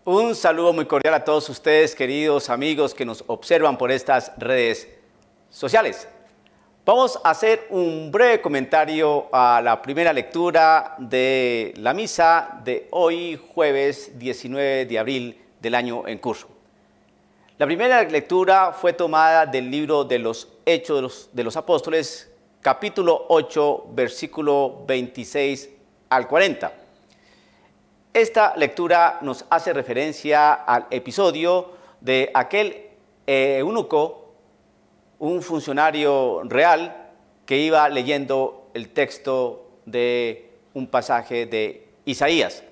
Un saludo muy cordial a todos ustedes, queridos amigos que nos observan por estas redes sociales. Vamos a hacer un breve comentario a la primera lectura de la misa de hoy, jueves 19 de abril del año en curso. La primera lectura fue tomada del libro de los Hechos de los Apóstoles, capítulo 8, versículo 26 al 40. Esta lectura nos hace referencia al episodio de aquel eunuco, un funcionario real que iba leyendo el texto de un pasaje de Isaías.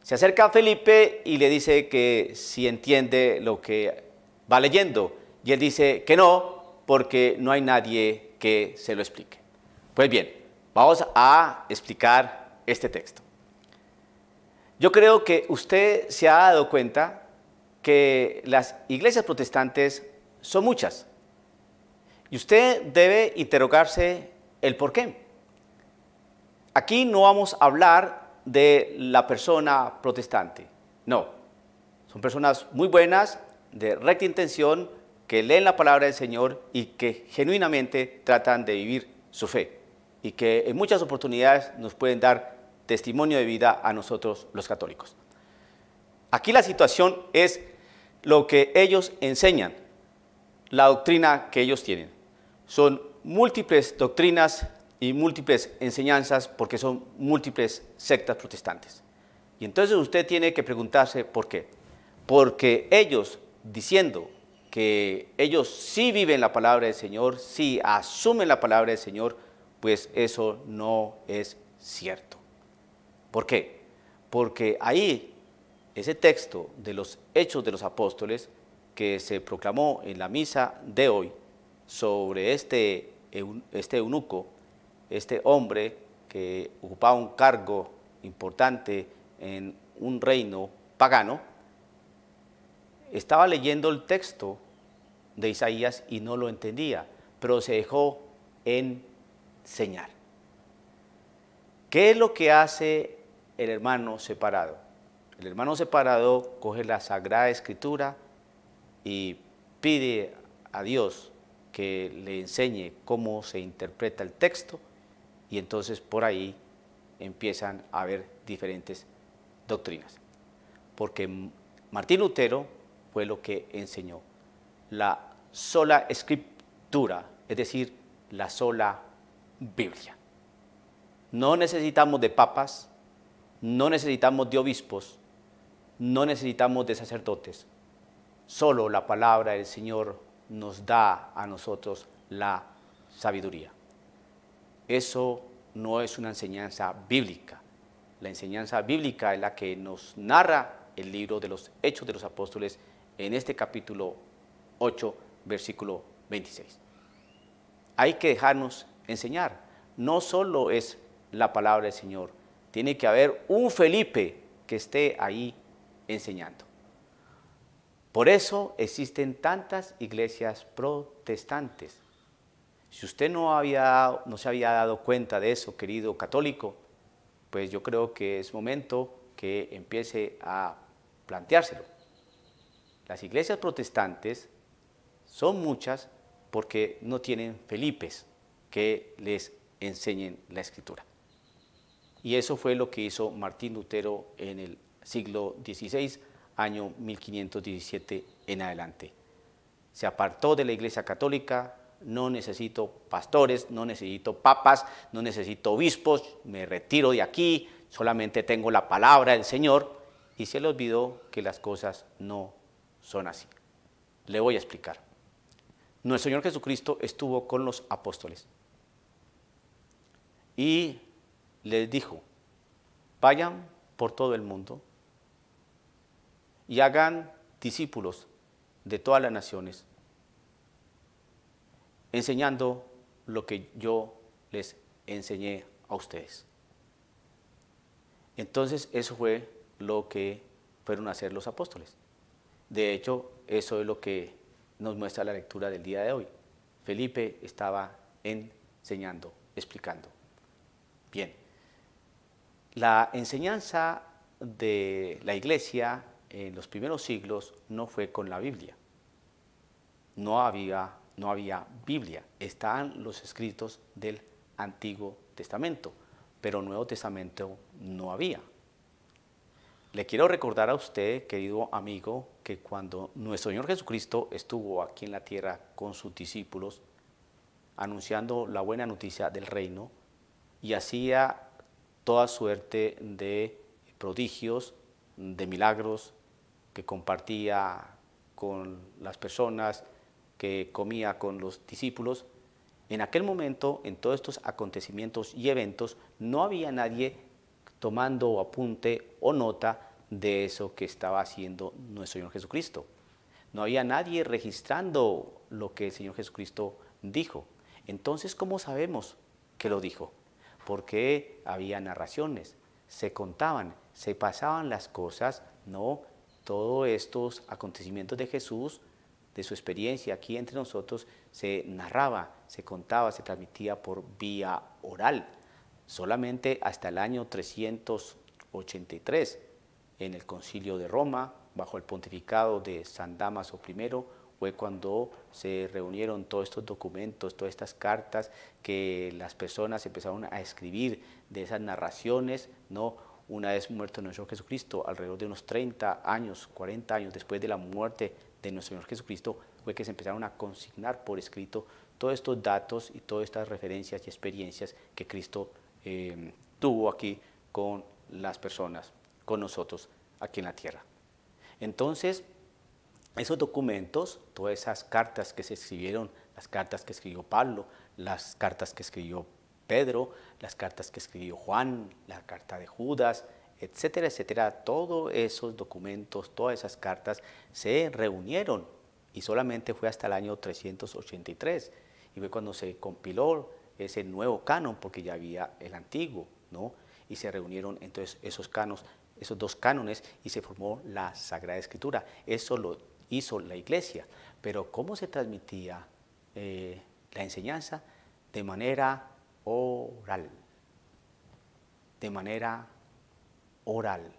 Se acerca a Felipe y le dice que si entiende lo que va leyendo, y él dice que no, porque no hay nadie que se lo explique. Pues bien, vamos a explicar este texto. Yo creo que usted se ha dado cuenta que las iglesias protestantes son muchas y usted debe interrogarse el por qué. Aquí no vamos a hablar de la persona protestante, no. Son personas muy buenas, de recta intención, que leen la palabra del Señor y que genuinamente tratan de vivir su fe y que en muchas oportunidades nos pueden dar testimonio de vida a nosotros los católicos. Aquí la situación es lo que ellos enseñan, la doctrina que ellos tienen. Son múltiples doctrinas y múltiples enseñanzas porque son múltiples sectas protestantes. Y entonces usted tiene que preguntarse por qué. Porque ellos, diciendo que ellos sí viven la palabra del Señor, sí asumen la palabra del Señor, pues eso no es cierto. ¿Por qué? Porque ahí, ese texto de los Hechos de los Apóstoles que se proclamó en la misa de hoy sobre este eunuco, este hombre que ocupaba un cargo importante en un reino pagano, estaba leyendo el texto de Isaías y no lo entendía, pero se dejó enseñar. ¿Qué es lo que hace el hermano separado? El hermano separado coge la Sagrada Escritura y pide a Dios que le enseñe cómo se interpreta el texto y entonces por ahí empiezan a haber diferentes doctrinas. Porque Martín Lutero fue lo que enseñó la sola Escritura, es decir, la sola Biblia. No necesitamos de papas, no necesitamos de obispos, no necesitamos de sacerdotes. Solo la palabra del Señor nos da a nosotros la sabiduría. Eso no es una enseñanza bíblica. La enseñanza bíblica es la que nos narra el libro de los Hechos de los Apóstoles en este capítulo 8, versículo 26. Hay que dejarnos enseñar. No solo es la palabra del Señor, tiene que haber un Felipe que esté ahí enseñando. Por eso existen tantas iglesias protestantes. Si usted no se había dado cuenta de eso, querido católico, pues yo creo que es momento que empiece a planteárselo. Las iglesias protestantes son muchas porque no tienen Felipes que les enseñen la Escritura. Y eso fue lo que hizo Martín Lutero en el siglo XVI, año 1517 en adelante. Se apartó de la Iglesia Católica, no necesito pastores, no necesito papas, no necesito obispos, me retiro de aquí, solamente tengo la palabra del Señor, y se le olvidó que las cosas no son así. Le voy a explicar. Nuestro Señor Jesucristo estuvo con los apóstoles y les dijo: vayan por todo el mundo y hagan discípulos de todas las naciones, enseñando lo que yo les enseñé a ustedes. Entonces eso fue lo que fueron a hacer los apóstoles. De hecho, eso es lo que nos muestra la lectura del día de hoy. Felipe estaba enseñando, explicando. Bien, la enseñanza de la iglesia en los primeros siglos no fue con la Biblia. No había Biblia. Estaban los escritos del Antiguo Testamento, pero Nuevo Testamento no había. Le quiero recordar a usted, querido amigo, que cuando nuestro Señor Jesucristo estuvo aquí en la tierra con sus discípulos, anunciando la buena noticia del reino, y hacía toda suerte de prodigios, de milagros, que compartía con las personas, que comía con los discípulos. En aquel momento, en todos estos acontecimientos y eventos, no había nadie tomando apunte o nota de eso que estaba haciendo nuestro Señor Jesucristo. No había nadie registrando lo que el Señor Jesucristo dijo. Entonces, ¿cómo sabemos que lo dijo? Porque había narraciones, se contaban, se pasaban las cosas, ¿no? Todos estos acontecimientos de Jesús, de su experiencia aquí entre nosotros, se narraba, se contaba, se transmitía por vía oral. Solamente hasta el año 383, en el Concilio de Roma, bajo el pontificado de San Dámaso I, fue cuando se reunieron todos estos documentos, todas estas cartas que las personas empezaron a escribir de esas narraciones, ¿no? Una vez muerto nuestro Jesucristo, alrededor de unos 30 años, 40 años después de la muerte de nuestro Señor Jesucristo, fue que se empezaron a consignar por escrito todos estos datos y todas estas referencias y experiencias que Cristo tuvo aquí con las personas, con nosotros aquí en la tierra. Entonces, esos documentos, todas esas cartas que se escribieron, las cartas que escribió Pablo, las cartas que escribió Pedro, las cartas que escribió Juan, la carta de Judas, etcétera, etcétera, todos esos documentos, todas esas cartas se reunieron y solamente fue hasta el año 383 y fue cuando se compiló ese nuevo canon, porque ya había el antiguo, ¿no? Y se reunieron entonces esos dos cánones y se formó la Sagrada Escritura. Eso lo hizo la Iglesia. Pero ¿cómo se transmitía la enseñanza? De manera oral. De manera oral.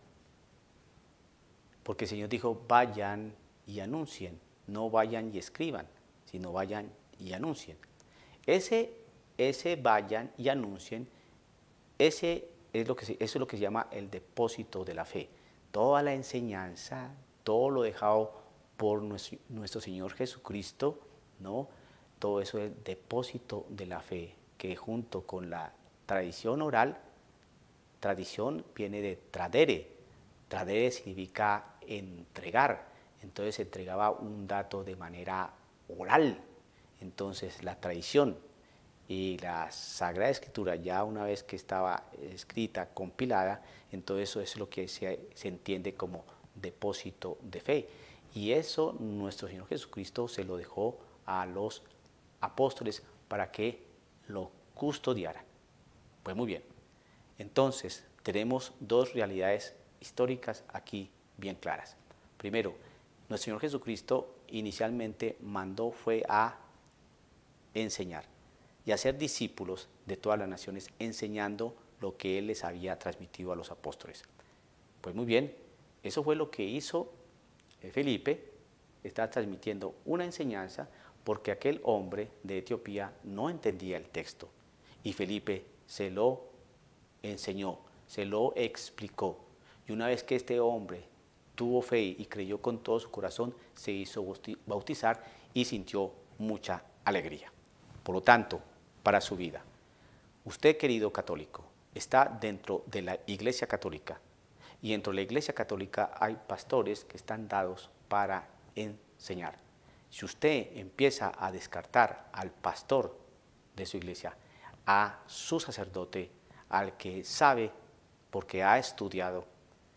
Porque el Señor dijo, vayan y anuncien, no vayan y escriban, sino vayan y anuncien. Ese vayan y anuncien, eso es lo que se llama el depósito de la fe. Toda la enseñanza, todo lo dejado por nuestro Señor Jesucristo, ¿no? Todo eso es el depósito de la fe, que junto con la tradición oral, tradición viene de tradere. Tradere significa entregar. Entonces se entregaba un dato de manera oral. Entonces la tradición y la Sagrada Escritura, ya una vez que estaba escrita, compilada, entonces eso es lo que se entiende como depósito de fe. Y eso nuestro Señor Jesucristo se lo dejó a los apóstoles para que lo custodiaran. Pues muy bien, entonces tenemos dos realidades históricas aquí bien claras. Primero, nuestro Señor Jesucristo inicialmente mandó fue a enseñar y a ser discípulos de todas las naciones, enseñando lo que Él les había transmitido a los apóstoles. Pues muy bien, eso fue lo que hizo Felipe. Está transmitiendo una enseñanza porque aquel hombre de Etiopía no entendía el texto y Felipe se lo enseñó, se lo explicó. Y una vez que este hombre tuvo fe y creyó con todo su corazón, se hizo bautizar y sintió mucha alegría. Por lo tanto, para su vida, usted, querido católico, está dentro de la Iglesia Católica y dentro de la Iglesia Católica hay pastores que están dados para enseñar. Si usted empieza a descartar al pastor de su iglesia, a su sacerdote, al que sabe porque ha estudiado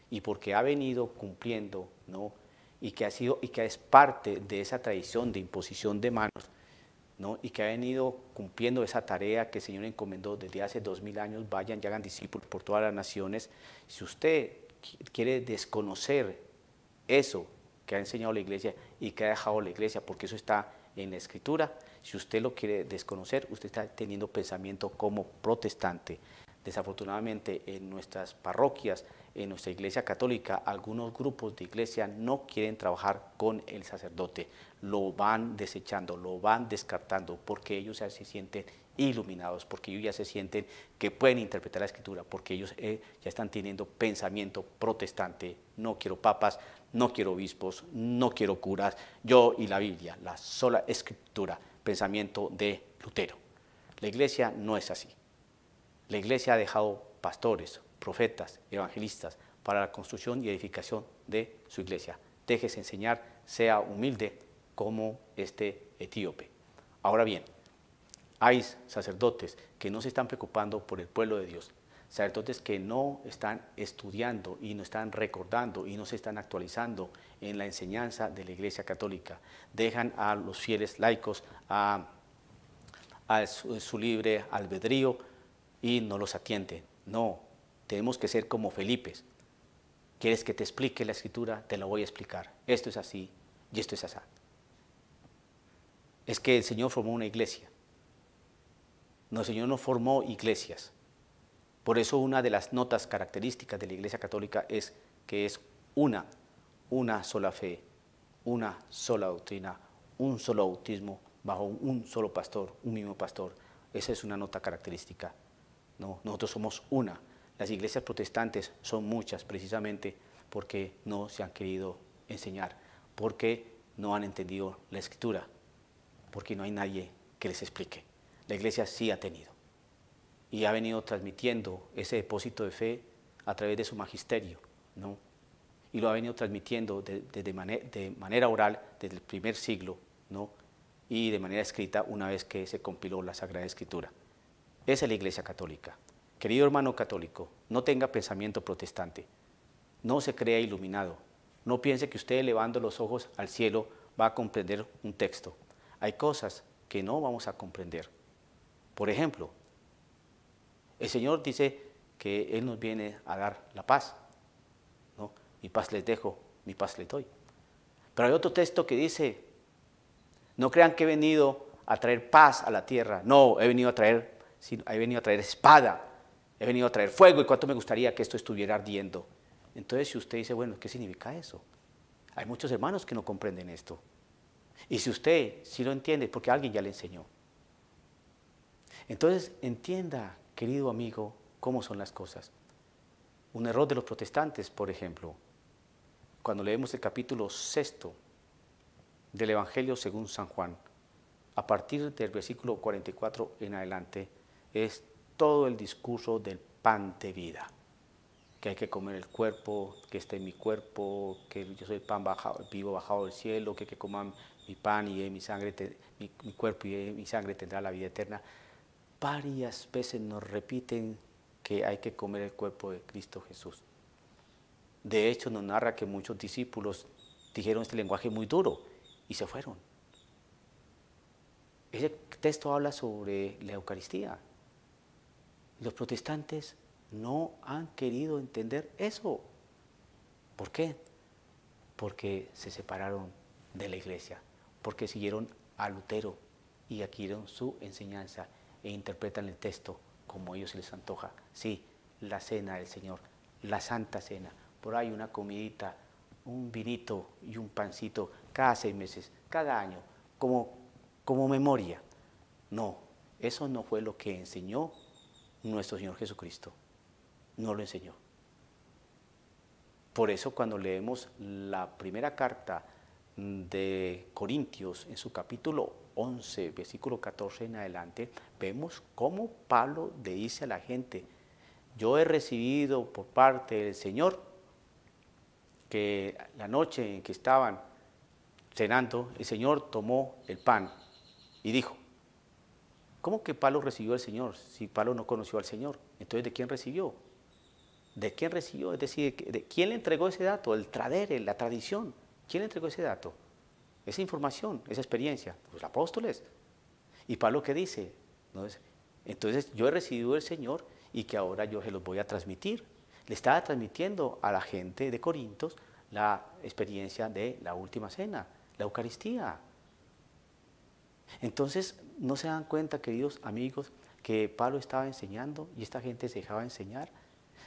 y porque ha venido cumpliendo, ¿no? y que es parte de esa tradición de imposición de manos, ¿no? y que ha venido cumpliendo esa tarea que el Señor encomendó desde hace 2000 años, vayan y hagan discípulos por todas las naciones. Si usted quiere desconocer eso que ha enseñado la iglesia y que ha dejado la iglesia, porque eso está en la Escritura, si usted lo quiere desconocer, usted está teniendo pensamiento como protestante. Desafortunadamente en nuestras parroquias, en nuestra iglesia católica, algunos grupos de iglesia no quieren trabajar con el sacerdote, lo van desechando, lo van descartando, porque ellos ya se sienten iluminados, porque ellos ya se sienten que pueden interpretar la escritura, porque ellos ya están teniendo pensamiento protestante. No quiero papas, no quiero obispos, no quiero curas, yo y la Biblia, la sola escritura, pensamiento de Lutero. La iglesia no es así. La iglesia ha dejado pastores, profetas, evangelistas para la construcción y edificación de su iglesia. Déjese enseñar, sea humilde como este etíope. Ahora bien, hay sacerdotes que no se están preocupando por el pueblo de Dios, sacerdotes que no están estudiando y no están recordando y no se están actualizando en la enseñanza de la Iglesia Católica. Dejan a los fieles laicos a su libre albedrío y no los atienden. No, tenemos que ser como Felipes. ¿Quieres que te explique la escritura? Te lo voy a explicar. Esto es así y esto es así. Es que el Señor formó una iglesia. No, el Señor no formó iglesias. Por eso una de las notas características de la Iglesia Católica es que es una sola fe, una sola doctrina, un solo bautismo bajo un solo pastor, un mismo pastor. Esa es una nota característica. No, nosotros somos una. Las iglesias protestantes son muchas precisamente porque no se han querido enseñar, porque no han entendido la escritura, porque no hay nadie que les explique. La iglesia sí ha tenido y ha venido transmitiendo ese depósito de fe a través de su magisterio, ¿no? Y lo ha venido transmitiendo de manera oral desde el primer siglo, ¿no? Y de manera escrita una vez que se compiló la Sagrada Escritura. Esa es la Iglesia Católica. Querido hermano católico, no tenga pensamiento protestante, no se crea iluminado, no piense que usted elevando los ojos al cielo va a comprender un texto. Hay cosas que no vamos a comprender. Por ejemplo, el Señor dice que Él nos viene a dar la paz, ¿no? Mi paz les dejo, mi paz les doy. Pero hay otro texto que dice, no crean que he venido a traer paz a la tierra, no, he venido a traer espada, he venido a traer fuego, y cuánto me gustaría que esto estuviera ardiendo. Entonces, si usted dice, bueno, ¿qué significa eso? Hay muchos hermanos que no comprenden esto. Y si usted sí lo entiende, porque alguien ya le enseñó. Entonces, entienda, querido amigo, cómo son las cosas. Un error de los protestantes, por ejemplo, cuando leemos el capítulo 6 del Evangelio según San Juan, a partir del versículo 44 en adelante, es todo el discurso del pan de vida, que hay que comer el cuerpo, que esté en mi cuerpo, que yo soy el pan vivo bajado del cielo, que coman mi pan y mi sangre, mi cuerpo y mi sangre tendrá la vida eterna. Varias veces nos repiten que hay que comer el cuerpo de Cristo Jesús. De hecho, nos narra que muchos discípulos dijeron este lenguaje muy duro y se fueron. Ese texto habla sobre la Eucaristía. Los protestantes no han querido entender eso. ¿Por qué? Porque se separaron de la iglesia, porque siguieron a Lutero y adquirieron su enseñanza e interpretan el texto como a ellos se les antoja. Sí, la cena del Señor, la Santa Cena, por ahí una comidita, un vinito y un pancito cada 6 meses, cada año, como memoria. No, eso no fue lo que enseñó nuestro Señor Jesucristo. No lo enseñó. Por eso cuando leemos la primera carta de Corintios en su capítulo 11, versículo 14 en adelante, vemos cómo Pablo le dice a la gente, yo he recibido por parte del Señor que la noche en que estaban cenando, el Señor tomó el pan y dijo, ¿cómo que Pablo recibió al Señor si Pablo no conoció al Señor? Entonces, ¿de quién recibió? ¿De quién recibió? Es decir, ¿de quién le entregó ese dato? El tradere, la tradición. ¿Quién le entregó ese dato? Esa información, esa experiencia. Los apóstoles. ¿Y Pablo qué dice? Entonces, yo he recibido del Señor y que ahora yo se los voy a transmitir. Le estaba transmitiendo a la gente de Corintios la experiencia de la última cena, la Eucaristía. Entonces, ¿no se dan cuenta, queridos amigos, que Pablo estaba enseñando y esta gente se dejaba enseñar,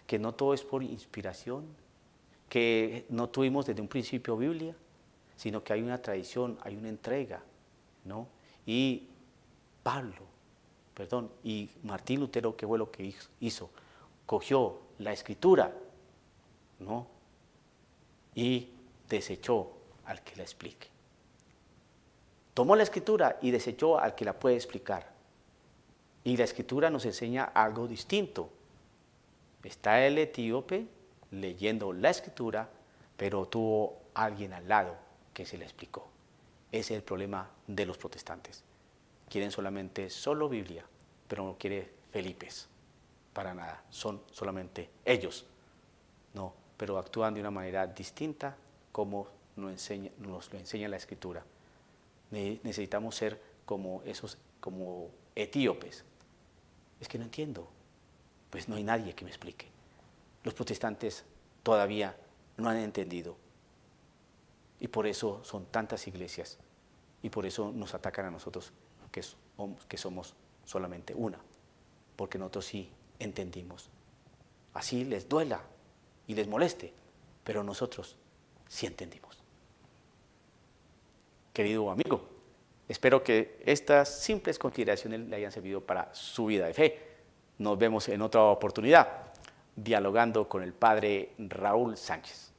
que no todo es por inspiración, que no tuvimos desde un principio Biblia, sino que hay una tradición, hay una entrega, ¿no? Y y Martín Lutero, ¿qué fue lo que hizo? Cogió la Escritura, ¿no? Y desechó al que la explique. Tomó la Escritura y desechó al que la puede explicar. Y la Escritura nos enseña algo distinto. Está el etíope leyendo la Escritura, pero tuvo alguien al lado que se le explicó. Ese es el problema de los protestantes. Quieren solo Biblia, pero no quiere Felipes. Para nada, son solamente ellos. No, pero actúan de una manera distinta como nos lo enseña la Escritura. Necesitamos ser como como etíopes. Es que no entiendo. Pues no hay nadie que me explique. Los protestantes todavía no han entendido. Y por eso son tantas iglesias. Y por eso nos atacan a nosotros, que somos solamente una. Porque nosotros sí entendimos. Así les duela y les moleste, pero nosotros sí entendimos. Querido amigo, espero que estas simples consideraciones le hayan servido para su vida de fe. Nos vemos en otra oportunidad, dialogando con el Padre Raúl Sánchez.